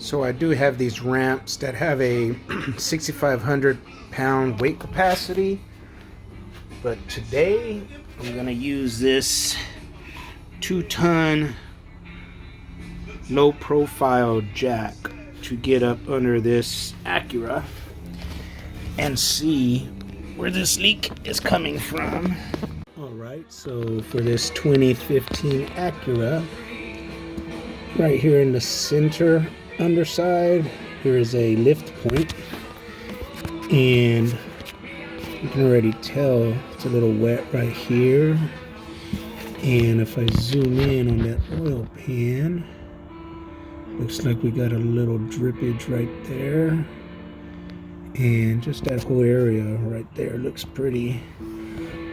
So I do have these ramps that have a 6,500 pound weight capacity, but today I'm gonna use this 2-ton low profile jack to get up under this Acura and see where this leak is coming from. Alright, so for this 2015 Acura, right here in the center underside, here is a lift point, and you can already tell it's a little wet right here. And if I zoom in on that oil pan, looks like we got a little drippage right there, and just that whole area right there looks pretty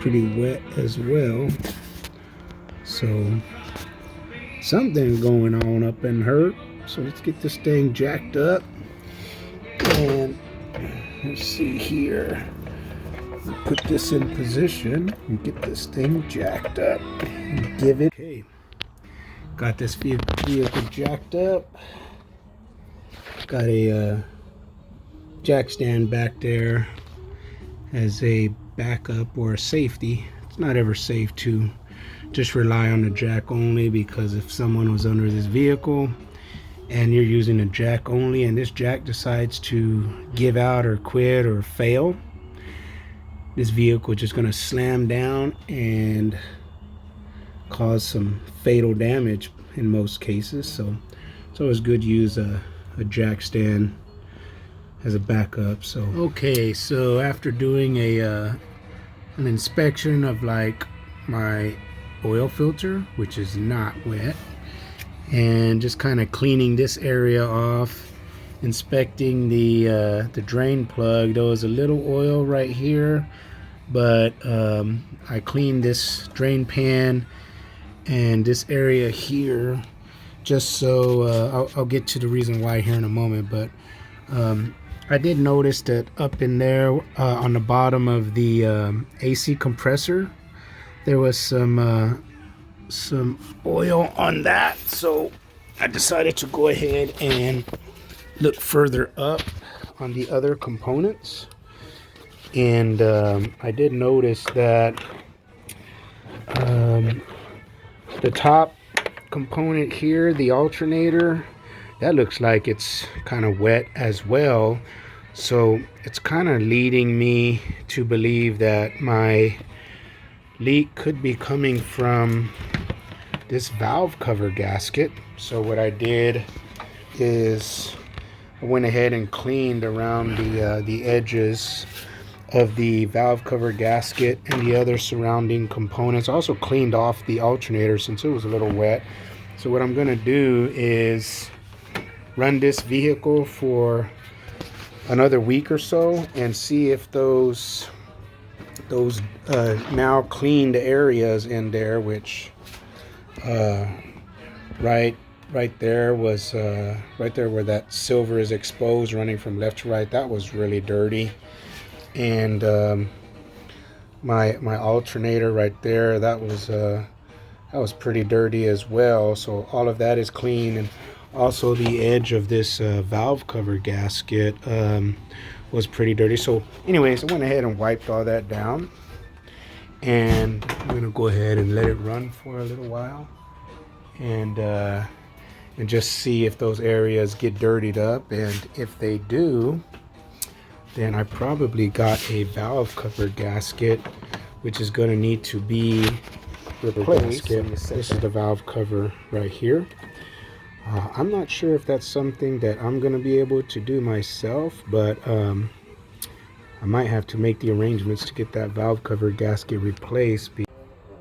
wet as well. So something going on up in her. So let's get this thing jacked up, and let's see here. Put this in position and get this thing jacked up and give it. Okay, got this vehicle jacked up. Got a jack stand back there as a backup or a safety. It's not ever safe to just rely on the jack only, because if someone was under this vehicle and you're using a jack only and this jack decides to give out or quit or fail, this vehicle is just going to slam down and cause some fatal damage in most cases. So it's always good to use a jack stand as a backup. So okay, so after doing an inspection of like my oil filter, which is not wet, and just kind of cleaning this area off, inspecting the drain plug, there was a little oil right here, but I cleaned this drain pan and this area here, just so I'll get to the reason why here in a moment. But I did notice that up in there on the bottom of the AC compressor, there was some oil on that. So I decided to go ahead and look further up on the other components, and I did notice that the top component here, the alternator, that looks like it's kind of wet as well. So it's kind of leading me to believe that my leak could be coming from this valve cover gasket. So what I did is I went ahead and cleaned around the edges of the valve cover gasket and the other surrounding components. I also cleaned off the alternator since it was a little wet. So what I'm going to do is run this vehicle for another week or so and see if those now cleaned areas in there, which right there was right there where that silver is exposed running from left to right, that was really dirty. And my alternator right there, that was pretty dirty as well. So all of that is clean, and also the edge of this valve cover gasket was pretty dirty. So anyways, I went ahead and wiped all that down, and I'm gonna go ahead and let it run for a little while, and just see if those areas get dirtied up. And if they do, then I probably got a valve cover gasket, which is going to need to be replaced. This is the valve cover right here. I'm not sure if that's something that I'm going to be able to do myself, but I might have to make the arrangements to get that valve cover gasket replaced.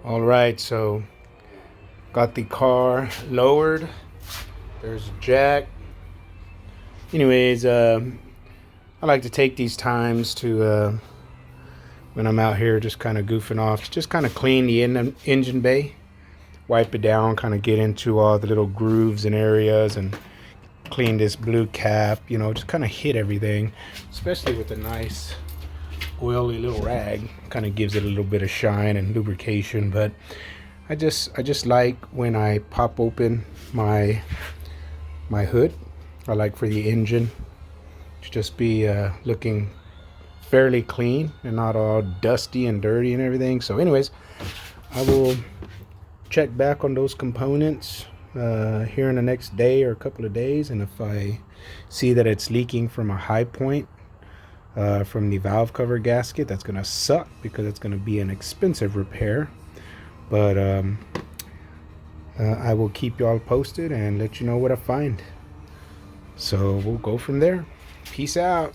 All right, so got the car lowered. There's a jack. Anyways, I like to take these times to, when I'm out here just kind of goofing off, just kind of clean the engine bay, wipe it down, kind of get into all the little grooves and areas, and clean this blue cap, you know, just kind of hit everything, especially with a nice oily little rag. Kind of gives it a little bit of shine and lubrication. But I just like when I pop open my hood I like for the engine to just be looking fairly clean and not all dusty and dirty and everything. So anyways, I will check back on those components here in the next day or a couple of days, and if I see that it's leaking from a high point from the valve cover gasket, that's gonna suck because it's gonna be an expensive repair. But I will keep you all posted and let you know what I find. So we'll go from there. Peace out.